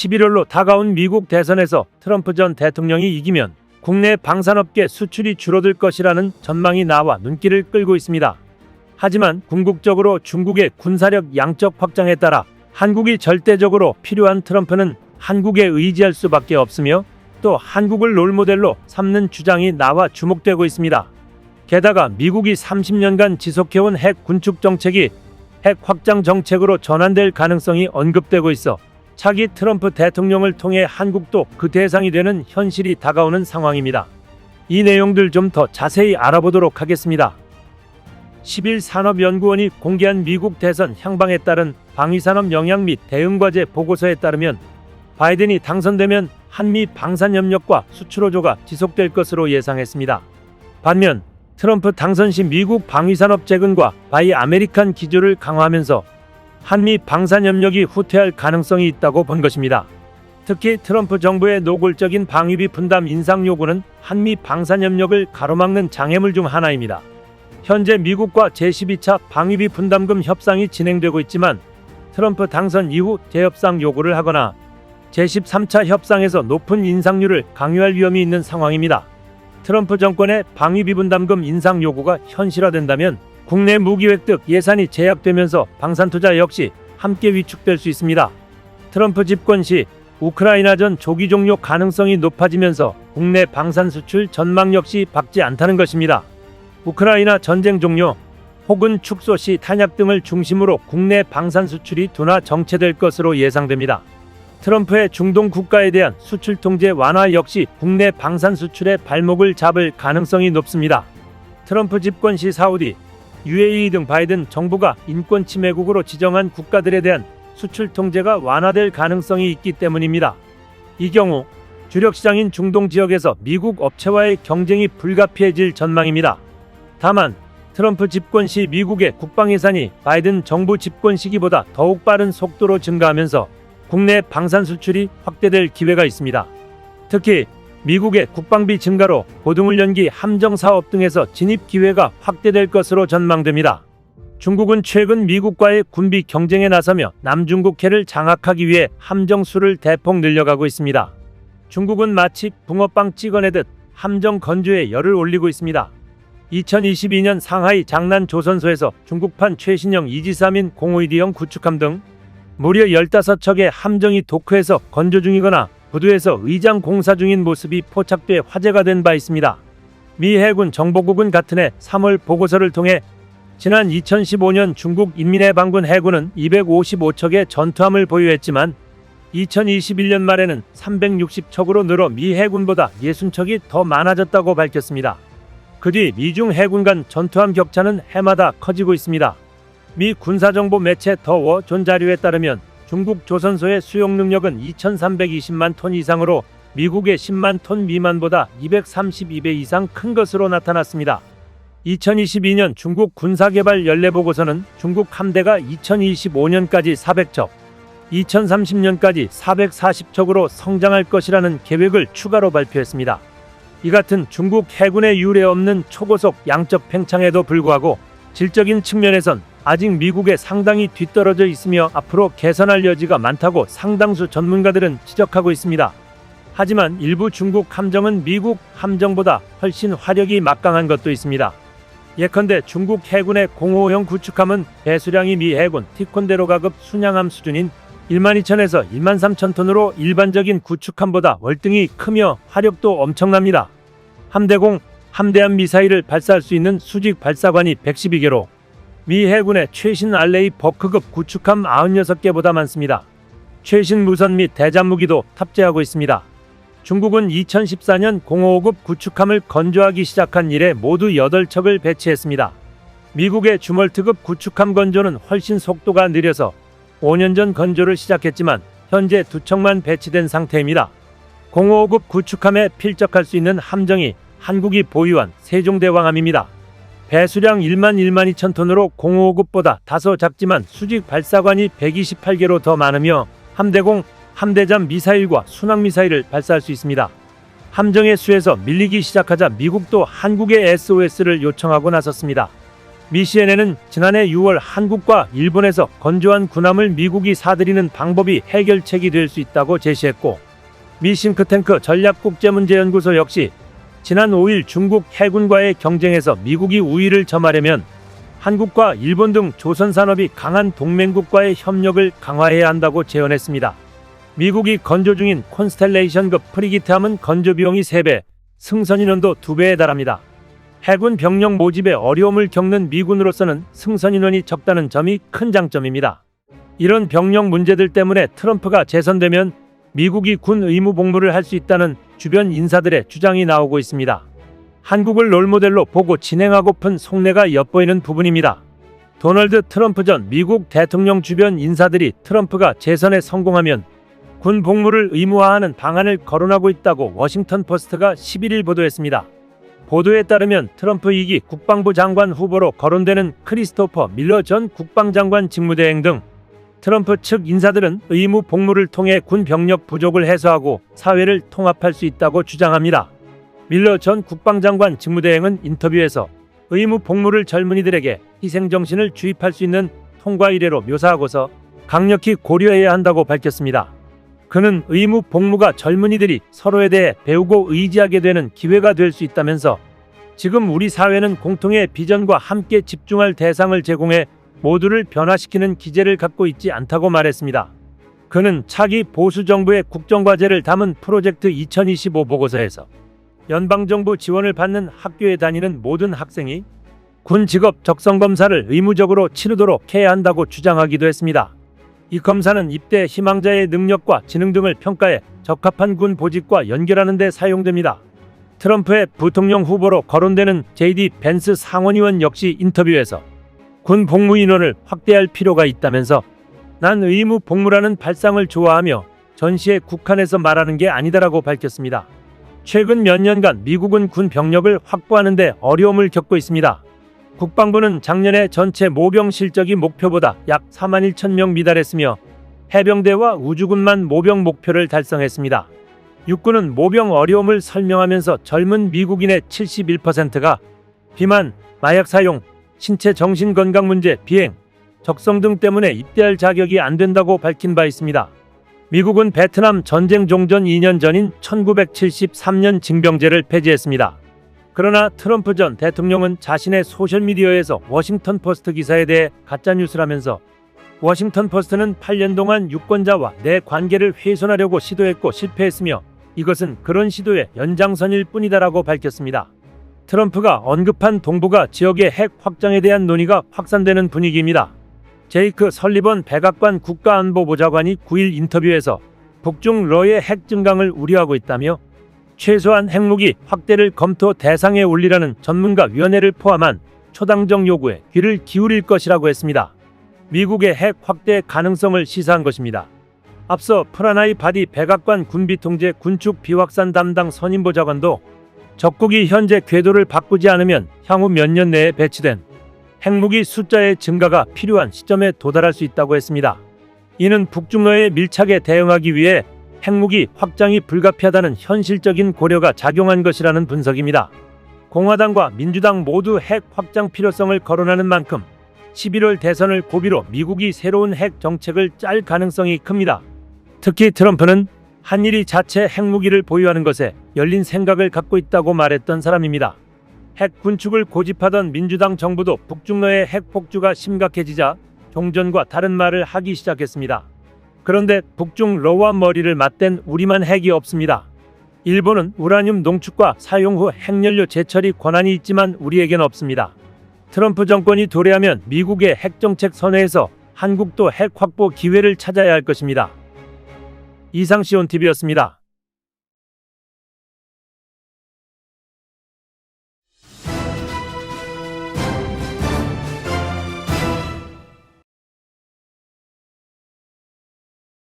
11월로 다가온 미국 대선에서 트럼프 전 대통령이 이기면 국내 방산업계 수출이 줄어들 것이라는 전망이 나와 눈길을 끌고 있습니다. 하지만 궁극적으로 중국의 군사력 양적 확장에 따라 한국이 절대적으로 필요한 트럼프는 한국에 의지할 수밖에 없으며 또 한국을 롤모델로 삼는 주장이 나와 주목되고 있습니다. 게다가 미국이 30년간 지속해온 핵 군축 정책이 핵 확장 정책으로 전환될 가능성이 언급되고 있어 차기 트럼프 대통령을 통해 한국도 그 대상이 되는 현실이 다가오는 상황입니다. 이 내용들 좀 더 자세히 알아보도록 하겠습니다. 10일 산업연구원이 공개한 미국 대선 향방에 따른 방위산업 영향 및 대응과제 보고서에 따르면 바이든이 당선되면 한미 방산협력과 수출호조가 지속될 것으로 예상했습니다. 반면 트럼프 당선 시 미국 방위산업 재건과 바이 아메리칸 기조를 강화하면서 한미 방산협력이 후퇴할 가능성이 있다고 본 것입니다. 특히 트럼프 정부의 노골적인 방위비 분담 인상 요구는 한미 방산협력을 가로막는 장애물 중 하나입니다. 현재 미국과 제12차 방위비 분담금 협상이 진행되고 있지만 트럼프 당선 이후 재협상 요구를 하거나 제13차 협상에서 높은 인상률을 강요할 위험이 있는 상황입니다. 트럼프 정권의 방위비 분담금 인상 요구가 현실화된다면 국내 무기 획득 예산이 제약되면서 방산 투자 역시 함께 위축될 수 있습니다. 트럼프 집권 시 우크라이나전 조기 종료 가능성이 높아지면서 국내 방산 수출 전망 역시 밝지 않다는 것입니다. 우크라이나 전쟁 종료 혹은 축소 시 탄약 등을 중심으로 국내 방산 수출이 둔화 정체될 것으로 예상됩니다. 트럼프의 중동 국가에 대한 수출 통제 완화 역시 국내 방산 수출의 발목을 잡을 가능성이 높습니다. 트럼프 집권 시 사우디, UAE 등 바이든 정부가 인권 침해국으로 지정한 국가들에 대한 수출 통제가 완화될 가능성이 있기 때문입니다. 이 경우 주력 시장인 중동 지역에서 미국 업체와의 경쟁이 불가피해질 전망입니다. 다만 트럼프 집권 시 미국의 국방 예산이 바이든 정부 집권 시기보다 더욱 빠른 속도로 증가하면서 국내 방산 수출이 확대될 기회가 있습니다. 특히 미국의 국방비 증가로 고등훈련기 함정 사업 등에서 진입 기회가 확대될 것으로 전망됩니다. 중국은 최근 미국과의 군비 경쟁에 나서며 남중국해를 장악하기 위해 함정 수를 대폭 늘려가고 있습니다. 중국은 마치 붕어빵 찍어내듯 함정 건조에 열을 올리고 있습니다. 2022년 상하이 장난 조선소에서 중국판 최신형 이지사민 052D형 구축함 등 무려 15척의 함정이 도크에서 건조 중이거나 부두에서 의장 공사 중인 모습이 포착돼 화제가 된 바 있습니다. 미 해군 정보국은 같은 해 3월 보고서를 통해 지난 2015년 중국 인민해방군 해군은 255척의 전투함을 보유했지만 2021년 말에는 360척으로 늘어 미 해군보다 60척이 더 많아졌다고 밝혔습니다. 그 뒤 미중 해군 간 전투함 격차는 해마다 커지고 있습니다. 미 군사정보 매체 더 워존 자료에 따르면 중국 조선소의 수용 능력은 2320만 톤 이상으로 미국의 10만 톤 미만보다 232배 이상 큰 것으로 나타났습니다. 2022년 중국 군사개발 연례보고서는 중국 함대가 2025년까지 400척, 2030년까지 440척으로 성장할 것이라는 계획을 추가로 발표했습니다. 이 같은 중국 해군의 유례 없는 초고속 양적 팽창에도 불구하고 질적인 측면에선 아직 미국에 상당히 뒤떨어져 있으며 앞으로 개선할 여지가 많다고 상당수 전문가들은 지적하고 있습니다. 하지만 일부 중국 함정은 미국 함정보다 훨씬 화력이 막강한 것도 있습니다. 예컨대 중국 해군의 055형 구축함은 배수량이 미 해군 티콘데로가급 순양함 수준인 12,000에서 13,000톤으로 일반적인 구축함보다 월등히 크며 화력도 엄청납니다. 함대공, 함대함 미사일을 발사할 수 있는 수직 발사관이 112개로 미 해군의 최신 알레이 버크급 구축함 96개보다 많습니다. 최신 무선 및 대잠 무기도 탑재하고 있습니다. 중국은 2014년 055급 구축함을 건조하기 시작한 이래 모두 8척을 배치했습니다. 미국의 주멀트급 구축함 건조는 훨씬 속도가 느려서 5년 전 건조를 시작했지만 현재 2척만 배치된 상태입니다. 055급 구축함에 필적할 수 있는 함정이 한국이 보유한 세종대왕함입니다. 배수량 12,000톤으로 055급보다 다소 작지만 수직 발사관이 128개로 더 많으며 함대공, 함대잠 미사일과 순항미사일을 발사할 수 있습니다. 함정의 수에서 밀리기 시작하자 미국도 한국의 SOS를 요청하고 나섰습니다. 미 CNN은 지난해 6월 한국과 일본에서 건조한 군함을 미국이 사들이는 방법이 해결책이 될 수 있다고 제시했고, 미 싱크탱크 전략국제문제연구소 역시 지난 5일 중국 해군과의 경쟁에서 미국이 우위를 점하려면 한국과 일본 등 조선산업이 강한 동맹국과의 협력을 강화해야 한다고 제언했습니다. 미국이 건조 중인 콘스텔레이션급 프리기트함은 건조 비용이 3배, 승선인원도 2배에 달합니다. 해군 병력 모집에 어려움을 겪는 미군으로서는 승선인원이 적다는 점이 큰 장점입니다. 이런 병력 문제들 때문에 트럼프가 재선되면 미국이 군 의무 복무를 할 수 있다는 주변 인사들의 주장이 나오고 있습니다. 한국을 롤모델로 보고 진행하고픈 속내가 엿보이는 부분입니다. 도널드 트럼프 전 미국 대통령 주변 인사들이 트럼프가 재선에 성공하면 군 복무를 의무화하는 방안을 거론하고 있다고 워싱턴 포스트가 11일 보도했습니다. 보도에 따르면 트럼프 2기 국방부 장관 후보로 거론되는 크리스토퍼 밀러 전 국방장관 직무대행 등 트럼프 측 인사들은 의무 복무를 통해 군 병력 부족을 해소하고 사회를 통합할 수 있다고 주장합니다. 밀러 전 국방장관 직무대행은 인터뷰에서 의무 복무를 젊은이들에게 희생정신을 주입할 수 있는 통과 이례로 묘사하고서 강력히 고려해야 한다고 밝혔습니다. 그는 의무 복무가 젊은이들이 서로에 대해 배우고 의지하게 되는 기회가 될 수 있다면서 지금 우리 사회는 공통의 비전과 함께 집중할 대상을 제공해 모두를 변화시키는 기제를 갖고 있지 않다고 말했습니다. 그는 차기 보수 정부의 국정과제를 담은 프로젝트 2025 보고서에서 연방정부 지원을 받는 학교에 다니는 모든 학생이 군 직업 적성 검사를 의무적으로 치르도록 해야 한다고 주장하기도 했습니다. 이 검사는 입대 희망자의 능력과 지능 등을 평가해 적합한 군 보직과 연결하는 데 사용됩니다. 트럼프의 부통령 후보로 거론되는 JD 벤스 상원의원 역시 인터뷰에서 군 복무 인원을 확대할 필요가 있다면서 난 의무 복무라는 발상을 좋아하며 전시에 국한해서 말하는 게 아니다라고 밝혔습니다. 최근 몇 년간 미국은 군 병력을 확보하는 데 어려움을 겪고 있습니다. 국방부는 작년에 전체 모병 실적이 목표보다 약 41,000명 미달했으며 해병대와 우주군만 모병 목표를 달성했습니다. 육군은 모병 어려움을 설명하면서 젊은 미국인의 71%가 비만, 마약 사용, 신체 정신건강 문제, 비행, 적성 등 때문에 입대할 자격이 안 된다고 밝힌 바 있습니다. 미국은 베트남 전쟁 종전 2년 전인 1973년 징병제를 폐지했습니다. 그러나 트럼프 전 대통령은 자신의 소셜미디어에서 워싱턴 포스트 기사에 대해 가짜뉴스라면서 워싱턴 포스트는 8년 동안 유권자와 내 관계를 훼손하려고 시도했고 실패했으며 이것은 그런 시도의 연장선일 뿐이다라고 밝혔습니다. 트럼프가 언급한 동북아 지역의 핵 확장에 대한 논의가 확산되는 분위기입니다. 제이크 설리번 백악관 국가안보보좌관이 9일 인터뷰에서 북중 러의 핵 증강을 우려하고 있다며 최소한 핵무기 확대를 검토 대상에 올리라는 전문가위원회를 포함한 초당적 요구에 귀를 기울일 것이라고 했습니다. 미국의 핵 확대 가능성을 시사한 것입니다. 앞서 프라나이 바디 백악관 군비통제 군축 비확산 담당 선임보좌관도 적국이 현재 궤도를 바꾸지 않으면 향후 몇 년 내에 배치된 핵무기 숫자의 증가가 필요한 시점에 도달할 수 있다고 했습니다. 이는 북중러에 밀착에 대응하기 위해 핵무기 확장이 불가피하다는 현실적인 고려가 작용한 것이라는 분석입니다. 공화당과 민주당 모두 핵 확장 필요성을 거론하는 만큼 11월 대선을 고비로 미국이 새로운 핵 정책을 짤 가능성이 큽니다. 특히 트럼프는 한일이 자체 핵무기를 보유하는 것에 열린 생각을 갖고 있다고 말했던 사람입니다. 핵 군축을 고집하던 민주당 정부도 북중러의 핵 폭주가 심각해지자 종전과 다른 말을 하기 시작했습니다. 그런데 북중러와 머리를 맞댄 우리만 핵이 없습니다. 일본은 우라늄 농축과 사용 후 핵연료 재처리 권한이 있지만 우리에겐 없습니다. 트럼프 정권이 도래하면 미국의 핵정책 선회에서 한국도 핵 확보 기회를 찾아야 할 것입니다. 이상 시온TV였습니다.